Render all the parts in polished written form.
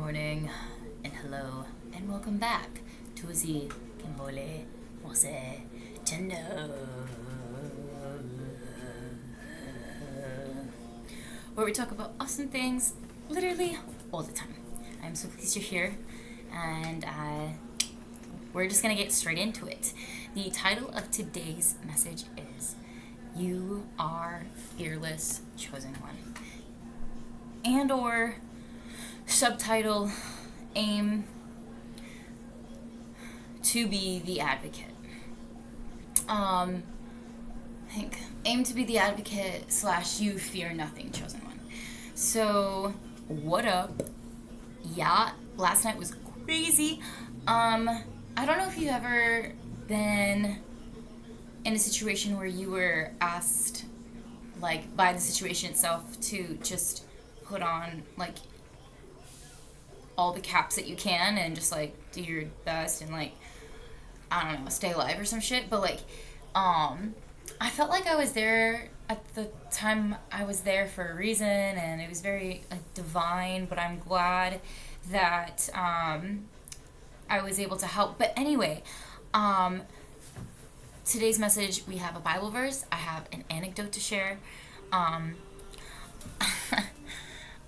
morning, and hello, and welcome back to the Kimbole Mose channel, where we talk about awesome things literally all the time. I'm so pleased you're here, and we're just gonna get straight into it. The title of today's message is "You Are Fearless, Chosen One," and/or subtitle, aim to be the advocate. I think aim to be the advocate / you fear nothing, chosen one. So what up? Yeah, last night was crazy. I don't know if you've ever been in a situation where you were asked, like, by the situation itself to just put on, like, all the caps that you can and just, like, do your best and, like, I don't know, stay alive or some shit. But, like, I felt like I was there at the time. I was there for a reason, and it was very, like, divine, but I'm glad that I was able to help. But anyway, today's message, we have a Bible verse. I have an anecdote to share.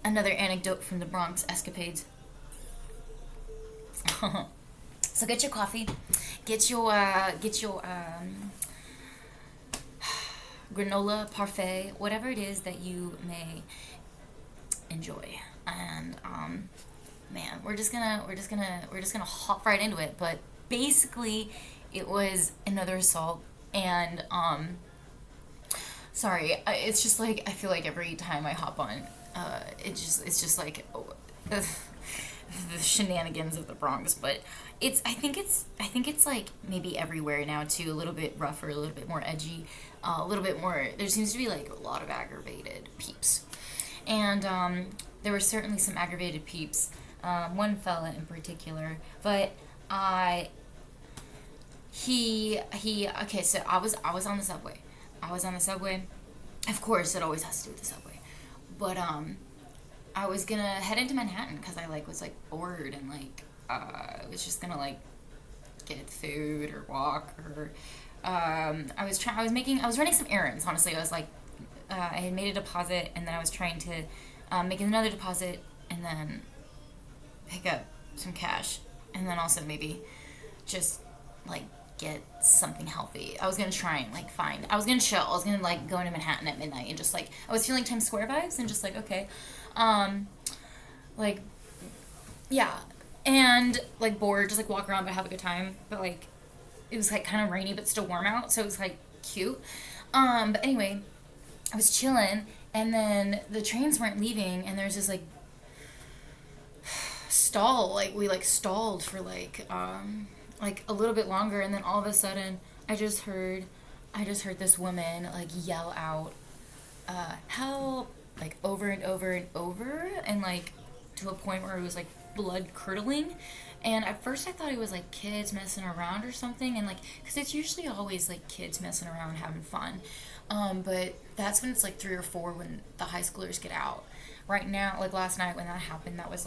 Another anecdote from the Bronx escapades. So get your coffee, get your granola parfait, whatever it is that you may enjoy, and man, we're just gonna hop right into it. But basically, it was another assault, and sorry, it's just like I feel like every time I hop on, it's just like. The shenanigans of the Bronx, but I think it's like maybe everywhere now too, a little bit rougher, a little bit more edgy, a little bit more, there seems to be like a lot of aggravated peeps, and there were certainly some aggravated peeps, one fella in particular, but okay, so I was on the subway, of course it always has to do with the subway, but I was gonna head into Manhattan because I was bored and was just gonna get food or walk or I was running some errands. Honestly, I had made a deposit and then I was trying to make another deposit and then pick up some cash and then also maybe just get something healthy. I was gonna try and I was gonna chill. I was gonna go into Manhattan at midnight and just I was feeling Times Square vibes and just okay. Yeah, and bored, just walk around but have a good time. But it was kind of rainy but still warm out, so it was cute. But anyway, I was chilling, and then the trains weren't leaving, and there's this stall. We stalled for a little bit longer, and then all of a sudden I just heard this woman yell out, help, over and over and over, and to a point where it was blood curdling. And at first I thought it was kids messing around or something, and because it's usually always kids messing around having fun, but that's when it's 3 or 4 when the high schoolers get out. Right now, last night when that happened, that was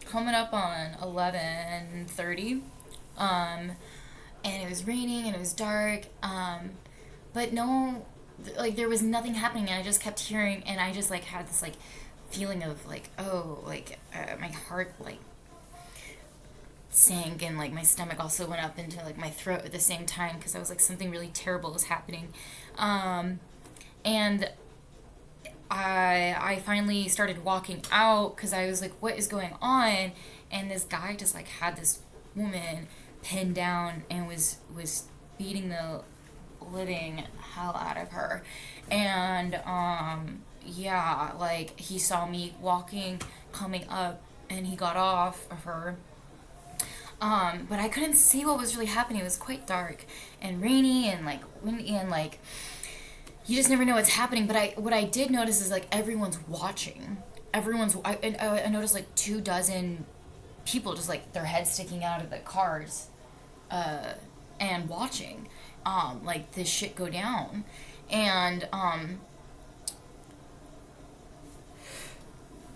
coming up on 11:30, and it was raining and it was dark, but no, there was nothing happening, and I just kept hearing, and I just had this feeling of my heart sank, and my stomach also went up into my throat at the same time because I was something really terrible was happening, and I finally started walking out because I was what is going on? And this guy just had this woman pinned down and was beating the living hell out of her. And yeah, he saw me walking, coming up, and he got off of her. But I couldn't see what was really happening. It was quite dark and rainy and windy, and you just never know what's happening. But what I did notice is everyone's watching. I noticed 24 people just their heads sticking out of the cars, and watching, this shit go down. And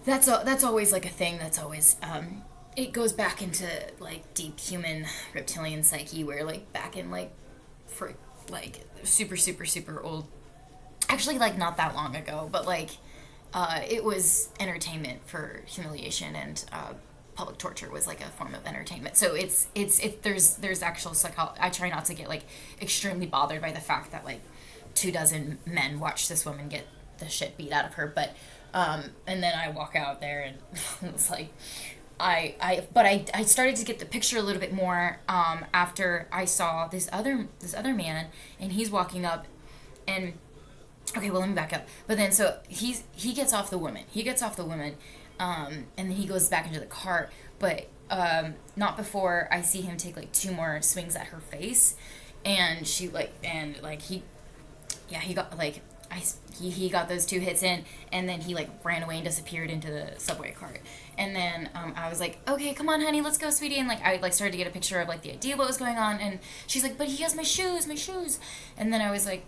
that's always like a thing. That's always it goes back into like deep human reptilian psyche, where like back in like for like super super super old, actually like not that long ago, but like it was entertainment for humiliation, and public torture was like a form of entertainment. So there's actual psychology. I try not to get like extremely bothered by the fact that like 24 men watched this woman get the shit beat out of her, but and then I walk out there and it was like I started to get the picture a little bit more after I saw this other man, and he's walking up, and okay, well, let me back up. But then, so he gets off the woman. And then he goes back into the cart. But not before I see him take like 2 more swings at her face, and she he got like he got those 2 hits in, and then he like ran away and disappeared into the subway cart. And then I was like, okay, come on, honey, let's go, sweetie. And like I like started to get a picture of like the idea of what was going on, and she's like, but he has my shoes. And then I was like,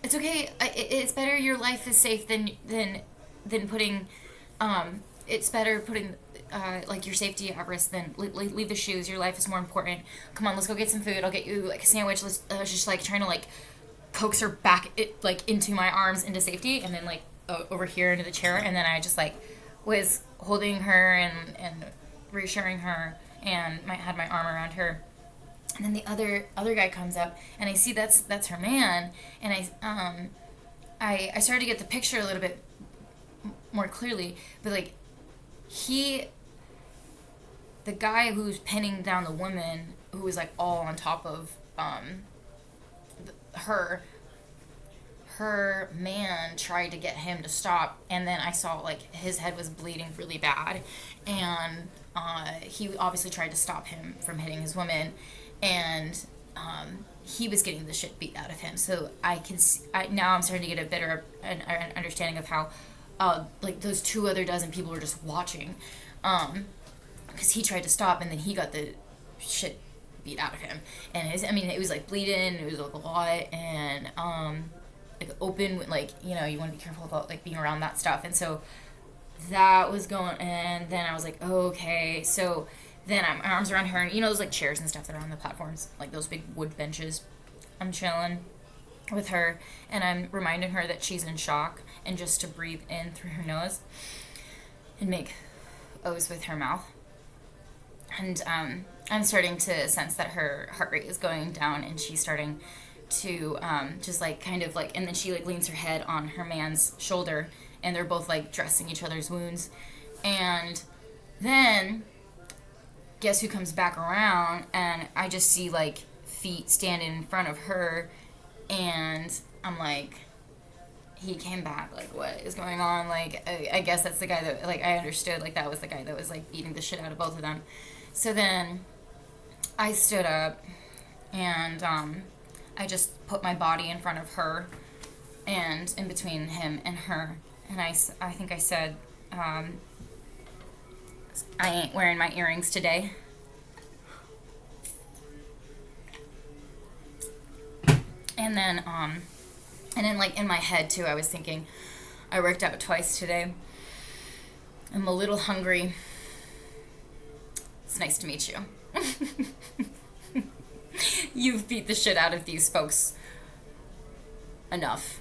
it's okay. It's better your life is safe than putting, it's better putting like your safety at risk than leave the shoes. Your life is more important. Come on, let's go get some food. I'll get you like a sandwich. Let's just like trying to like coax her back like into my arms into safety, and then like over here into the chair. And then I just like was holding her and reassuring her, and had my arm around her. And then the other guy comes up, and I see that's her man, and I started to get the picture a little bit more clearly, but like the guy who's pinning down the woman, who was like all on top of her man tried to get him to stop, and then I saw like his head was bleeding really bad, and he obviously tried to stop him from hitting his woman, and he was getting the shit beat out of him. So now I'm starting to get a better an understanding of how like those 2 other dozen people were just watching, because he tried to stop, and then he got the shit beat out of him, and it was like bleeding, it was like a lot, and like open, like, you know, you want to be careful about like being around that stuff. And so that was going, and then I was like, okay. So then my arms around her, and you know those like chairs and stuff that are on the platforms, like those big wood benches. I'm chilling with her, and I'm reminding her that she's in shock, and just to breathe in through her nose and make O's with her mouth. And I'm starting to sense that her heart rate is going down, and she's starting to just like kind of like, and then she like leans her head on her man's shoulder, and they're both like dressing each other's wounds. And then guess who comes back around, and I just see like feet standing in front of her, and I'm like, he came back, like what is going on? Like I guess that's the guy that, like, I understood like that was the guy that was like beating the shit out of both of them. So then I stood up, and I just put my body in front of her and in between him and her, and I think I said, I ain't wearing my earrings today. And then like in my head too, I was thinking, I worked out twice today. I'm a little hungry. It's nice to meet you. You've beat the shit out of these folks enough.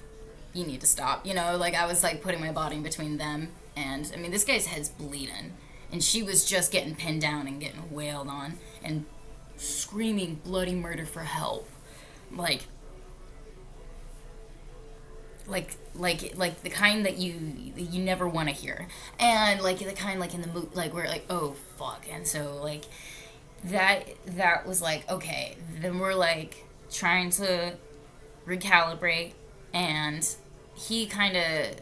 You need to stop. You know, like I was like putting my body in between them, and I mean this guy's head's bleeding, and she was just getting pinned down and getting wailed on and screaming bloody murder for help. Like the kind that you never want to hear, and like the kind like in the mood, like where like, oh fuck. And so like that was like, okay, then we're like trying to recalibrate, and he kind of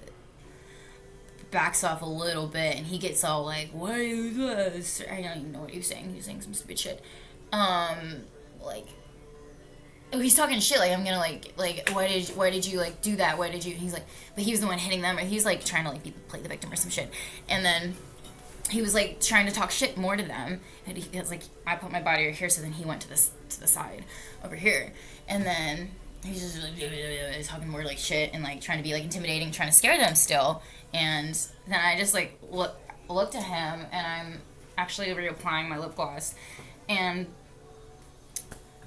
backs off a little bit, and he gets all like, what is this? I don't even know what he was saying. He was saying some stupid shit, like, oh, he's talking shit, like, I'm gonna, like, why did you, like, do that, why did you, and he's like, but he was the one hitting them, or he's, like, trying to, like, play the victim or some shit, and then he was, like, trying to talk shit more to them, and he was, like, I put my body right here, so then he went to the side, over here, and then he's just, like, talking more, like, shit, and, like, trying to be, like, intimidating, trying to scare them still, and then I just, like, look, looked at him, and I'm actually reapplying my lip gloss, and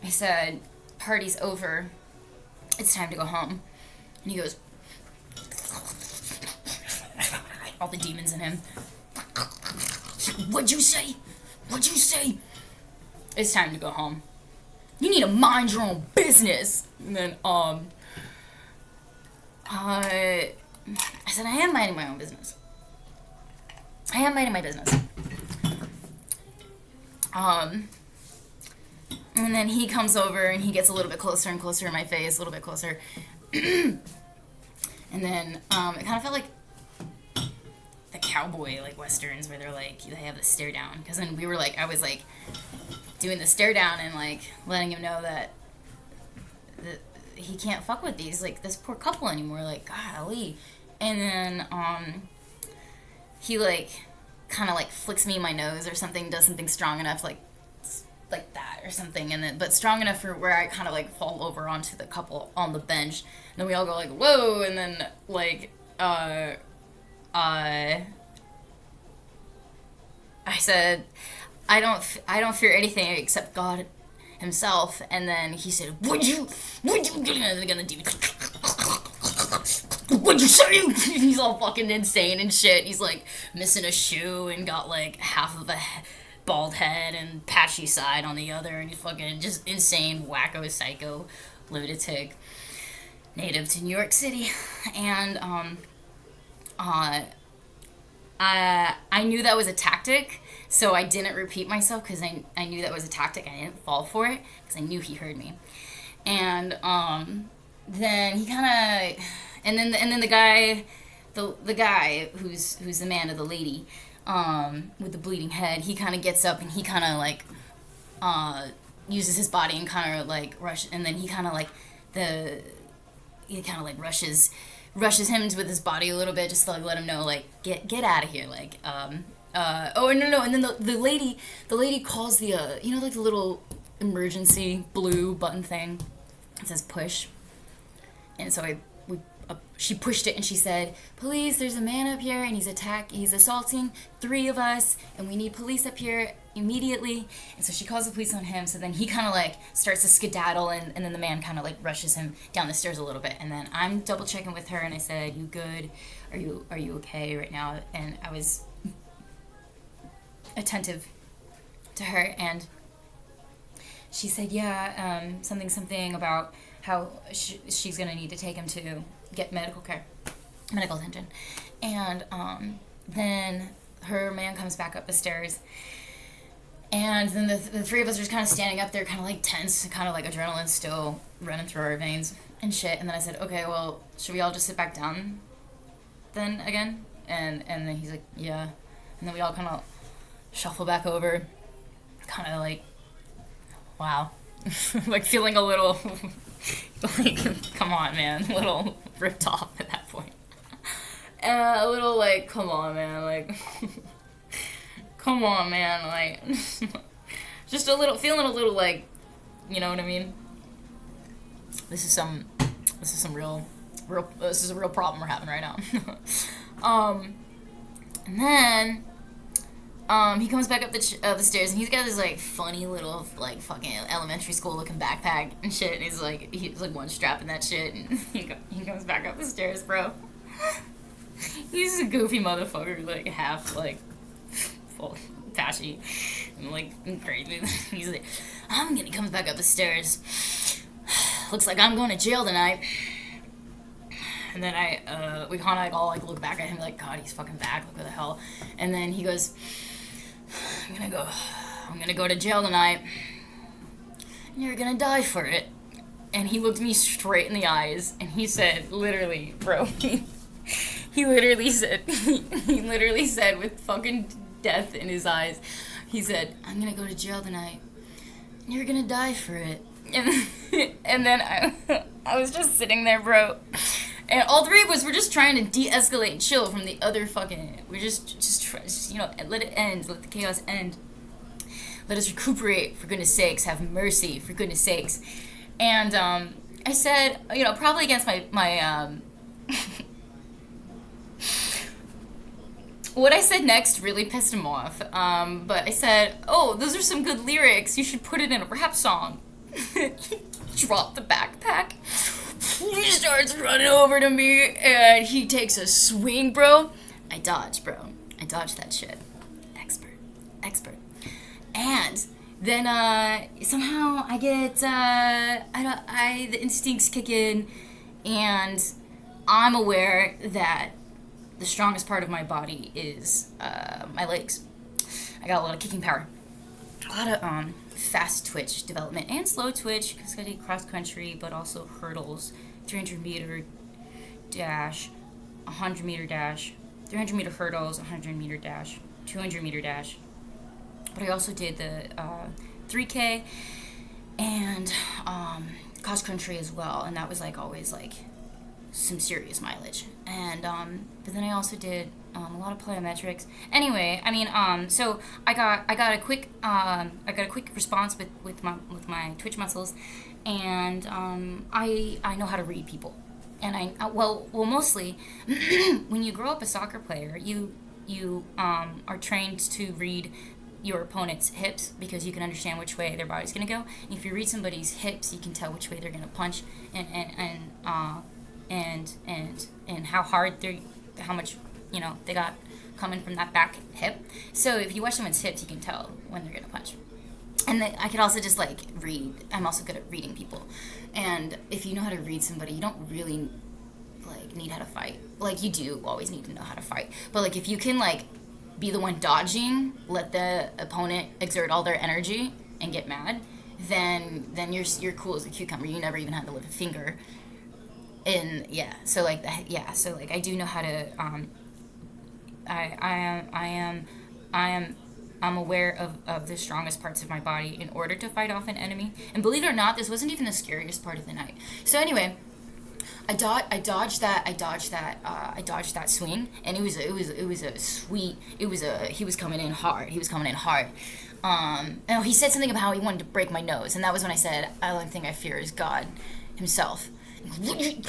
I said, "Party's over. It's time to go home." And he goes, all the demons in him. "What'd you say? What'd you say?" "It's time to go home. You need to mind your own business." And then, I said, "I am minding my own business. I am minding my business." And then he comes over and he gets a little bit closer and closer in my face, a little bit closer. And then, it kind of felt like the cowboy, like, westerns where they're like, they have the stare down. Because then I was like, doing the stare down and, like, letting him know that he can't fuck with these, like, this poor couple anymore, like, golly. And then, he, like, kind of, like, flicks me in my nose or something, does something strong enough, like that or something, and then, but strong enough for where I kind of, like, fall over onto the couple on the bench. And then we all go, like, whoa, and then, like, I said, I don't fear anything except God himself. And then he said, would you "What'd you say?" He's all fucking insane and shit. He's, like, missing a shoe and got, like, half of a bald head and patchy side on the other, and he's fucking just insane, wacko, psycho, lunatic, native to New York City. And, I knew that was a tactic, so I didn't repeat myself, because I knew that was a tactic. I didn't fall for it, because I knew he heard me. And, then he kind of, and then the guy, the guy who's the man of the lady, with the bleeding head, he kind of gets up and he kind of, like, uses his body and kind of, like, and then he kind of, like, rushes him with his body a little bit, just to, like, let him know, like, get out of here, like, oh, no, and then the lady calls the, like, the little emergency blue button thing. It says push. And so she pushed it, and she said, "Police, there's a man up here, and he's assaulting 3 of us, and we need police up here immediately." And so she calls the police on him, so then he kind of, like, starts to skedaddle, and then the man kind of, like, rushes him down the stairs a little bit. And then I'm double checking with her, and I said, "You good? Are you okay right now?" And I was attentive to her, and she said, "Yeah, something about how she's gonna need to take him to get medical attention." And then her man comes back up the stairs, and then the 3 of us are just kind of standing up there, kind of, like, tense, kind of, like, adrenaline still running through our veins and shit. And then I said, "Okay, well, should we all just sit back down then again?" And then he's like, "Yeah." And then we all kind of shuffle back over, kind of, like, wow. Like, feeling a little, like, come on, man, a little ripped off at that point. A little, like, come on, man, like, come on, man, like, just feeling a little, like, you know what I mean? This is a real problem we're having right now. And then, he comes back up the stairs, and he's got this, like, funny little, like, fucking elementary school looking backpack and shit, and he's like one strap in that shit, and he comes back up the stairs, bro. He's a goofy motherfucker, like, half, like, full patchy and, like, crazy. He's like, he comes back up the stairs. "Looks like I'm going to jail tonight." And then we kind of, like, all, like, look back at him, like, God, he's fucking back, look what the hell. And then he goes, I'm gonna go to jail tonight, and you're gonna die for it." And he looked me straight in the eyes, and he said, literally, bro, he literally said with fucking death in his eyes, he said, "I'm gonna go to jail tonight, and you're gonna die for it." And then I was just sitting there, bro. And all 3 of us were just trying to de-escalate and chill from the other fucking... We're just try, let it end. Let the chaos end. Let us recuperate, for goodness sakes. Have mercy, for goodness sakes. And I said, probably against my what I said next really pissed him off. But I said, "Oh, those are some good lyrics. You should put it in a rap song." He dropped the backpack. He starts running over to me, and he takes a swing, bro. I dodged, bro. I dodged that shit. Expert. And then somehow I get the instincts kick in, and I'm aware that the strongest part of my body is my legs. I got a lot of kicking power, a lot of fast twitch development and slow twitch because I did cross country, but also hurdles, 300-meter dash, 100-meter dash, 300-meter hurdles, 100-meter dash, 200-meter dash. But I also did the 3K and cross country as well, and that was like always like some serious mileage. And but then I also did a lot of plyometrics. Anyway, I mean, so I got a quick response with my twitch muscles, and I know how to read people, and I mostly when you grow up a soccer player, you are trained to read your opponent's hips because you can understand which way their body's gonna go. And if you read somebody's hips, you can tell which way they're gonna punch and how hard how much they got coming from that back hip. So if you watch someone's hips, you can tell when they're gonna punch. And then I could also just like read. I'm also good at reading people. And if you know how to read somebody, you don't really like need how to fight. Like you do always need to know how to fight. But like if you can like be the one dodging, let the opponent exert all their energy and get mad, then you're cool as a cucumber. You never even had to lift a finger. And so I do know how to I'm aware of the strongest parts of my body in order to fight off an enemy. And believe it or not, this wasn't even the scariest part of the night. So anyway, I dodged that swing, and he was coming in hard. And he said something about how he wanted to break my nose, and that was when I said, "The only thing I fear is God himself." What'd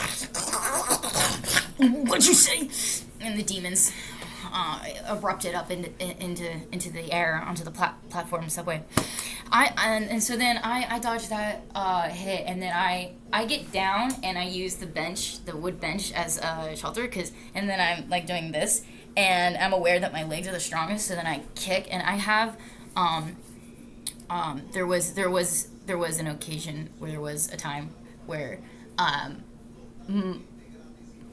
you say? And the demons erupted up into the air onto the platform subway. So then I dodged that hit, and then I get down and I use the wood bench as a shelter, and then I'm like doing this, and I'm aware that my legs are the strongest, so then I kick, and I have there was an occasion where there was a time where I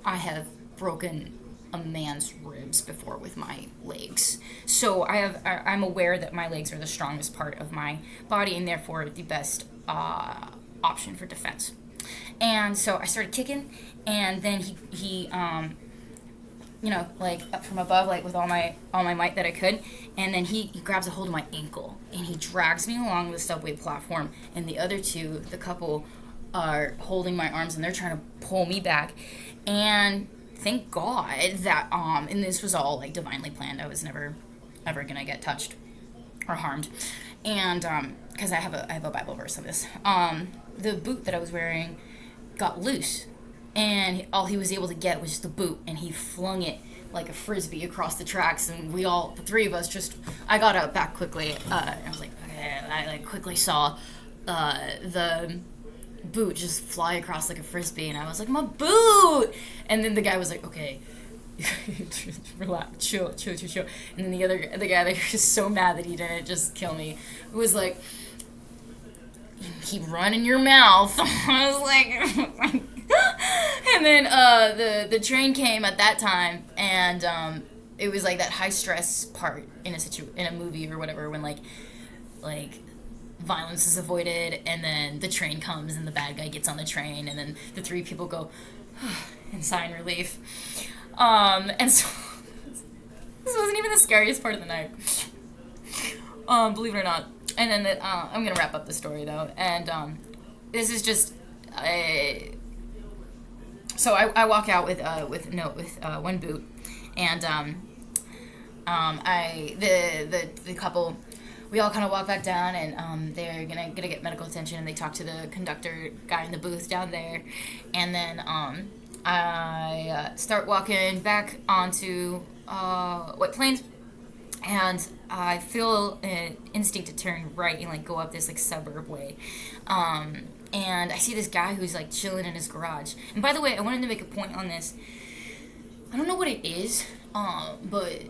have broken a man's ribs before with my legs. So I'm aware that my legs are the strongest part of my body and therefore the best option for defense. And so I started kicking, and then he like up from above, like with all my might that I could, and then he grabs a hold of my ankle and he drags me along the subway platform, and the other two, the couple, are holding my arms and they're trying to pull me back. And thank God that and this was all like divinely planned. I was never ever gonna get touched or harmed, and because I have a Bible verse on this. The boot that I was wearing got loose, and all he was able to get was just the boot, and he flung it like a frisbee across the tracks, and the three of us I got out back quickly, and I was like, okay, I like quickly saw the boot just fly across like a frisbee, and I was like, my boot! And then the guy was like, okay, relax, chill. And then the guy that was just so mad that he didn't just kill me was like, keep running your mouth. I was like, and then the train came at that time, and it was like that high stress part in a movie or whatever, when like violence is avoided, and then the train comes and the bad guy gets on the train, and then the three people go and sigh in relief. And so this wasn't even the scariest part of the night, believe it or not. And then I'm gonna wrap up the story though, and this is just so I walk out with one boot, and the couple, we all kind of walk back down, and they're gonna get medical attention, and they talk to the conductor guy in the booth down there, and then I start walking back onto White Plains, and I feel an instinct to turn right and like go up this like suburb way. And I see this guy who's like chilling in his garage. And by the way, I wanted to make a point on this. I don't know what it is, but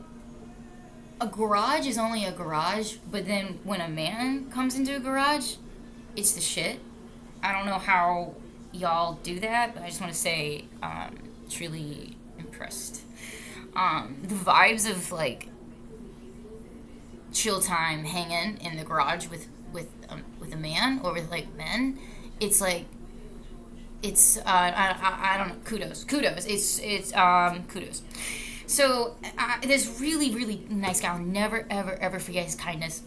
a garage is only a garage. But then when a man comes into a garage, it's the shit. I don't know how y'all do that, but I just want to say, truly impressed. The vibes of like chill time hanging in the garage with a man or with like men, it's like I don't know, kudos, it's kudos. So this really nice guy, I'll never ever forget his kindness,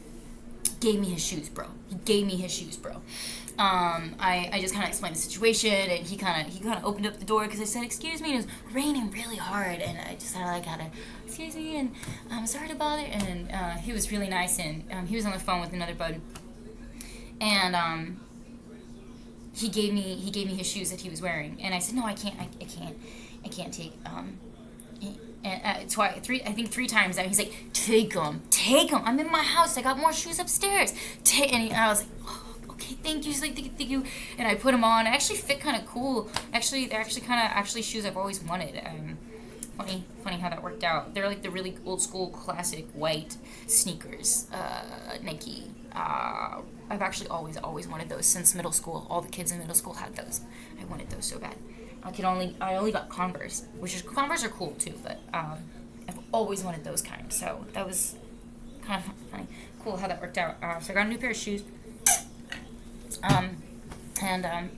gave me his shoes, bro. I just kind of explained the situation, and he kind of opened up the door because I said, "Excuse me," and it was raining really hard, and I just had to "Excuse me," and I'm sorry to bother, and he was really nice, and he was on the phone with another bud, and he gave me his shoes that he was wearing, and I said, "No, I can't take." And three times now he's like, take them. I'm in my house. I got more shoes upstairs. And I was like, oh, okay, thank you. He's like, thank you. And I put them on. It actually fit kind of cool. Actually, they're actually shoes I've always wanted. Funny how that worked out. They're like the really old school classic white sneakers, Nike. I've actually always wanted those since middle school. All the kids in middle school had those. I wanted those so bad. I only got Converse, Converse are cool too, but I've always wanted those kind. So that was kind of funny, cool how that worked out. So I got a new pair of shoes, and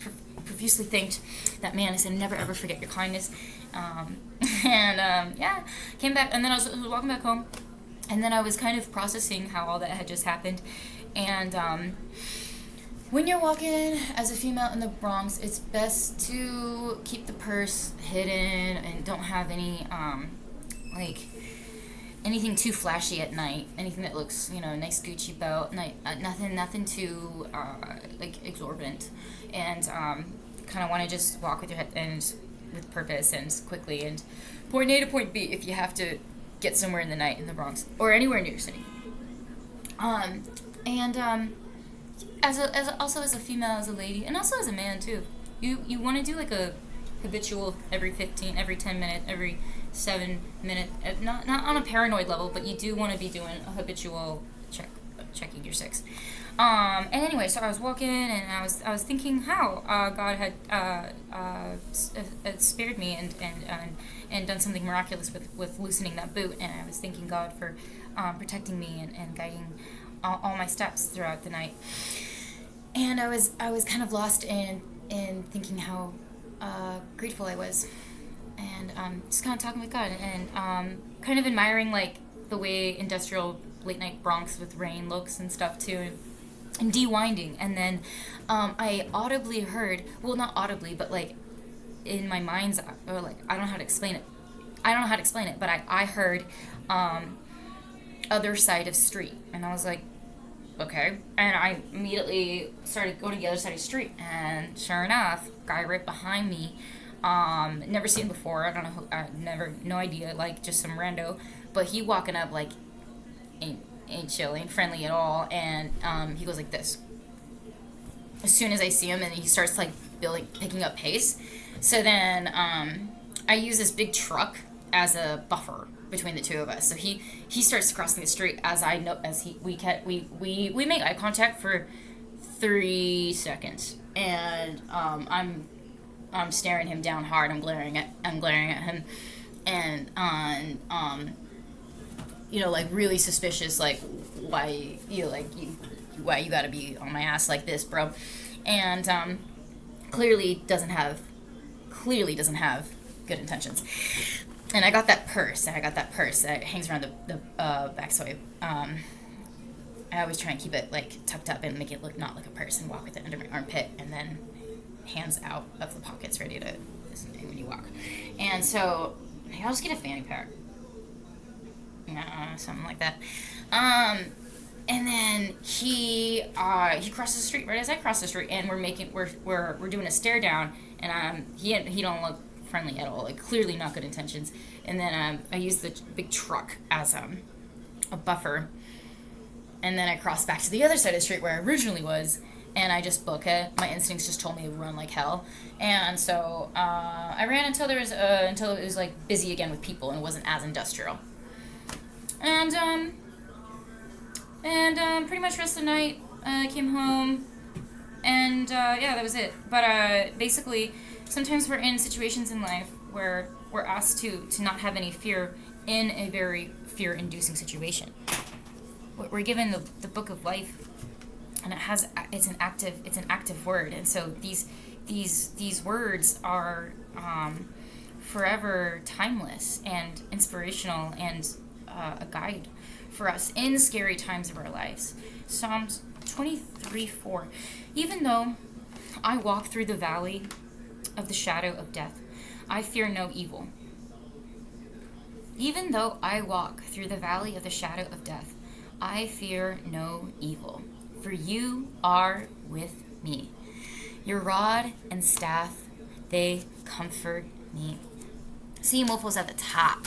profusely thanked that man. I said, never ever forget your kindness. Yeah, came back, and then I was walking back home, and then I was kind of processing how all that had just happened, and when you're walking as a female in the Bronx, it's best to keep the purse hidden and don't have any, like, anything too flashy at night. Anything that looks, nice Gucci belt, nothing too, like, exorbitant. And, kind of want to just walk with your head and with purpose and quickly and point A to point B if you have to get somewhere in the night in the Bronx or anywhere in New York City. As a female, as a lady, and also as a man too, you want to do like a habitual every 10 minute, every 7 minute, not on a paranoid level, but you do want to be doing a habitual checking your sex. And anyway, so I was walking, and I was thinking how God had spared me and done something miraculous with loosening that boot, and I was thanking God for protecting me and guiding all my steps throughout the night. And I was kind of lost in thinking how grateful I was, and just kind of talking with God, and kind of admiring like the way industrial late night Bronx with rain looks and stuff too, and de-winding. And then I audibly heard, well, not audibly, but like in my mind's, or like I don't know how to explain it, but I heard other side of street, and I was like, okay. And I immediately started going to the other side of the street, and sure enough, guy right behind me, never seen before, I don't know who, no idea, like just some rando, but he walking up like ain't chill, ain't friendly at all, and he goes like this. As soon as I see him, and he starts like picking up pace. So then I use this big truck as a buffer between the two of us. So he starts crossing the street we make eye contact for 3 seconds, and I'm staring him down hard. I'm glaring at him, and like really suspicious, like why you gotta be on my ass like this, bro, and clearly doesn't have good intentions. And I got that purse that hangs around the back, so I always try and keep it like tucked up and make it look not like a purse, and walk with it under my armpit, and then hands out of the pockets ready to listen when you walk. And so I'll just get a fanny pack, something like that. And then he crosses the street right as I cross the street, and we're doing a stare down, and he don't look friendly at all. Like, clearly not good intentions. And then I used the big truck as a buffer. And then I crossed back to the other side of the street where I originally was, and I just book it. My instincts just told me to run like hell. And so I ran until until it was like busy again with people and it wasn't as industrial. And pretty much rest of the night, I came home, and yeah, that was it. But basically, sometimes we're in situations in life where we're asked to not have any fear in a very fear-inducing situation. We're given the book of life, and it's an active word, and so these words are forever timeless and inspirational and a guide for us in scary times of our lives. Psalms 23:4. Even though I walk through the valley of the shadow of death, I fear no evil. Even though I walk through the valley of the shadow of death, I fear no evil, for you are with me. Your rod and staff, they comfort me. See, Mofos at the top.